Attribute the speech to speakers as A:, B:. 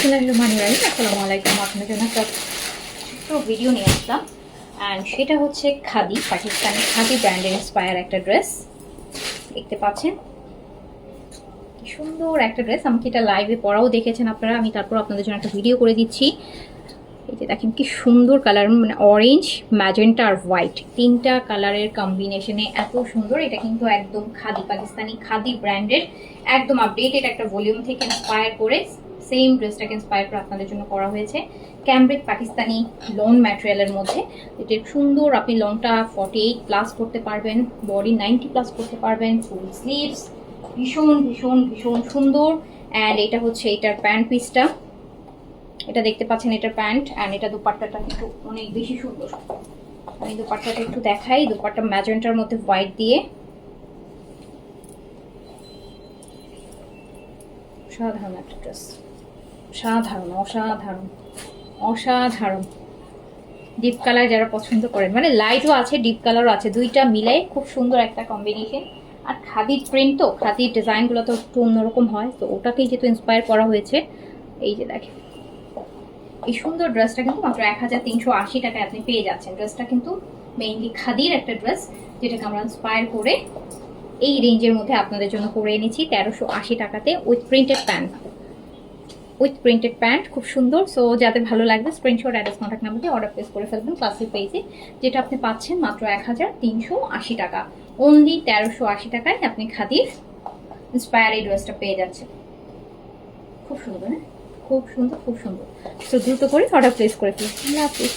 A: বিসমিল্লাহিররহমানিররহিম। আসসালামু আলাইকুম। আপনাদের জন্য একটা ছোট্ট ভিডিও নিয়ে আসলাম, অ্যান্ড সেটা হচ্ছে খাদি, পাকিস্তানি খাদি ব্র্যান্ডের ইন্সপায়ার একটা ড্রেস। দেখতে পাচ্ছেন কি সুন্দর একটা ড্রেস। আমাকে এটা লাইভে পরাও দেখেছেন আপনারা, আমি তারপর আপনাদের জন্য একটা ভিডিও করে দিচ্ছি। এই যে দেখেন কি সুন্দর কালার, মানে অরেঞ্জ, ম্যাজেন্টা আর হোয়াইট, তিনটা কালারের কম্বিনেশনে এত সুন্দর। এটা কিন্তু একদম খাদি, পাকিস্তানি খাদি ব্র্যান্ডের একদম আপডেটেড একটা ভলিউম থেকে ইন্সপায়ার করে সেম ড্রেসটাকে ইন্সপায়ার করে আপনাদের জন্য করা হয়েছে। ক্যামব্রিক পাকিস্তানি লন ম্যাটেরিয়ালের মধ্যে এটা সুন্দর। আপনি লংটা 48+ করতে পারবেন, বডি 90+ করতে পারবেন, ফুল স্লিভস, ভীষণ ভীষণ ভীষণ সুন্দর। অ্যান্ড এটা হচ্ছে এটার প্যান্ট পিসটা, এটা দেখতে পাচ্ছেন এটার প্যান্ট। অ্যান্ড এটা দুপাট্টাটা কিন্তু অনেক বেশি সুন্দর। আমি দুপাট্টাটা একটু দেখাই। দুপাট্টা ম্যাজেন্টার মধ্যে হোয়াইট দিয়ে, অসাধারণ একটা ড্রেস, সাধারণ, অসাধারণ অসাধারণ। ডিপ কালার যারা পছন্দ করেন, মানে লাইটও আছে ডিপ কালারও আছে, দুইটা মিলাই খুব সুন্দর একটা কম্বিনেশন। আর খাদির প্রিন্ট তো, খাদির ডিজাইনগুলো তো একটু অন্যরকম হয়, তো ওটাকেই যেহেতু ইন্সপায়ার করা হয়েছে। এই যে দেখেন এই সুন্দর ড্রেসটা কিন্তু মাত্র 1380 টাকায় আপনি পেয়ে যাচ্ছেন। ড্রেসটা কিন্তু মেইনলি খাদির একটা ড্রেস, যেটাকে আমরা ইন্সপায়ার করে এই রেঞ্জের মধ্যে আপনাদের জন্য করে এনেছি 1380 টাকাতে, উইথ প্রিন্টেড প্যান্ট, খুব সুন্দর। সো যাদের ভালো লাগবে স্ক্রিনশট অ্যাড্রেস কন্ট্যাক্ট নাম্বার দিয়ে অর্ডার প্লেস করে ফেলবেন ক্লাসিক পেজে, যেটা আপনি পাচ্ছেন মাত্র 1380 টাকা। অনলি 1380 টাকায় আপনি খাদির ইন্সপায়ার এই ড্রেসটা পেয়ে যাচ্ছেন। খুব সুন্দর, হ্যাঁ খুব সুন্দর, খুব সুন্দর। তো দ্রুত করে অর্ডার প্লেস করে ফেলুন। আল্লাহ হাফিজ।